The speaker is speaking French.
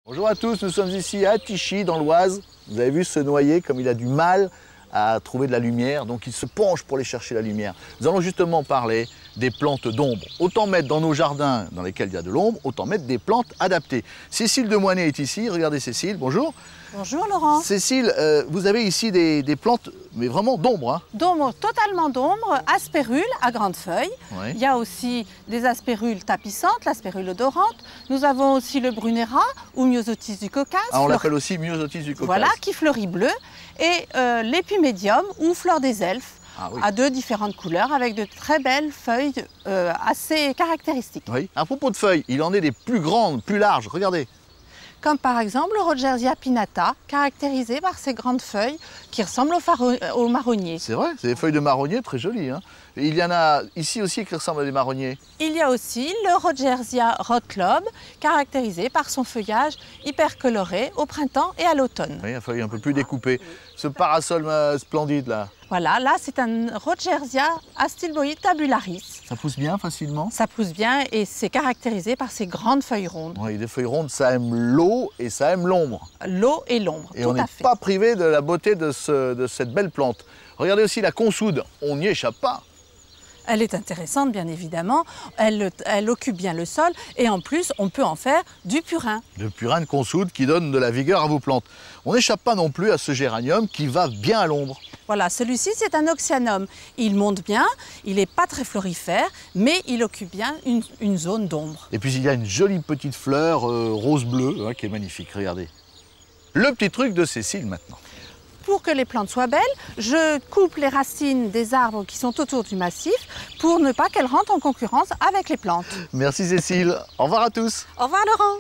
Bonjour à tous, nous sommes ici à Tichy, dans l'Oise. Vous avez vu ce noyer, comme il a du mal à trouver de la lumière, donc il se penche pour aller chercher la lumière. Nous allons justement parler des plantes d'ombre. Autant mettre dans nos jardins dans lesquels il y a de l'ombre, autant mettre des plantes adaptées. Cécile Demoinet est ici, regardez Cécile, bonjour. Bonjour Laurent. Cécile, vous avez ici des plantes, mais vraiment d'ombre, hein? D'ombre, totalement d'ombre, aspérule à grandes feuilles. Oui. Il y a aussi des aspérules tapissantes, l'aspérule odorante. Nous avons aussi le brunera ou Myosotis du Caucase. Ah, on l'appelle aussi Myosotis du Caucase. Voilà, qui fleurit bleu. Et l'épimédium ou fleur des elfes. Ah, oui. À deux différentes couleurs avec de très belles feuilles assez caractéristiques. Oui. À propos de feuilles, il en est des plus grandes, plus larges, regardez. Comme par exemple le Rodgersia pinnata, caractérisé par ses grandes feuilles qui ressemblent au marronnier. C'est vrai, c'est des feuilles de marronnier très jolies, hein. Et il y en a ici aussi qui ressemblent à des marronniers. Il y a aussi le Rodgersia rotlobe, caractérisé par son feuillage hyper coloré au printemps et à l'automne. Oui, un feuille un peu plus découpée. Ce parasol splendide là, Voilà, là c'est un Rodgersia Astilboïde tabularis. ça pousse bien facilement? Ça pousse bien et c'est caractérisé par ses grandes feuilles rondes. Oui, des feuilles rondes, ça aime l'eau et ça aime l'ombre. L'eau et l'ombre, Et tout on n'est à fait. pas privé de la beauté de cette belle plante. Regardez aussi la consoude, on n'y échappe pas. Elle est intéressante bien évidemment, elle occupe bien le sol et en plus on peut en faire du purin. Le purin de consoude qui donne de la vigueur à vos plantes. On n'échappe pas non plus à ce géranium qui va bien à l'ombre. Voilà, celui-ci c'est un oxyanum. Il monte bien, il n'est pas très florifère, mais il occupe bien une zone d'ombre. Et puis il y a une jolie petite fleur rose-bleue hein, qui est magnifique, regardez. Le petit truc de Cécile maintenant. Pour que les plantes soient belles, je coupe les racines des arbres qui sont autour du massif pour ne pas qu'elles rentrent en concurrence avec les plantes. Merci Cécile, au revoir à tous. Au revoir Laurent.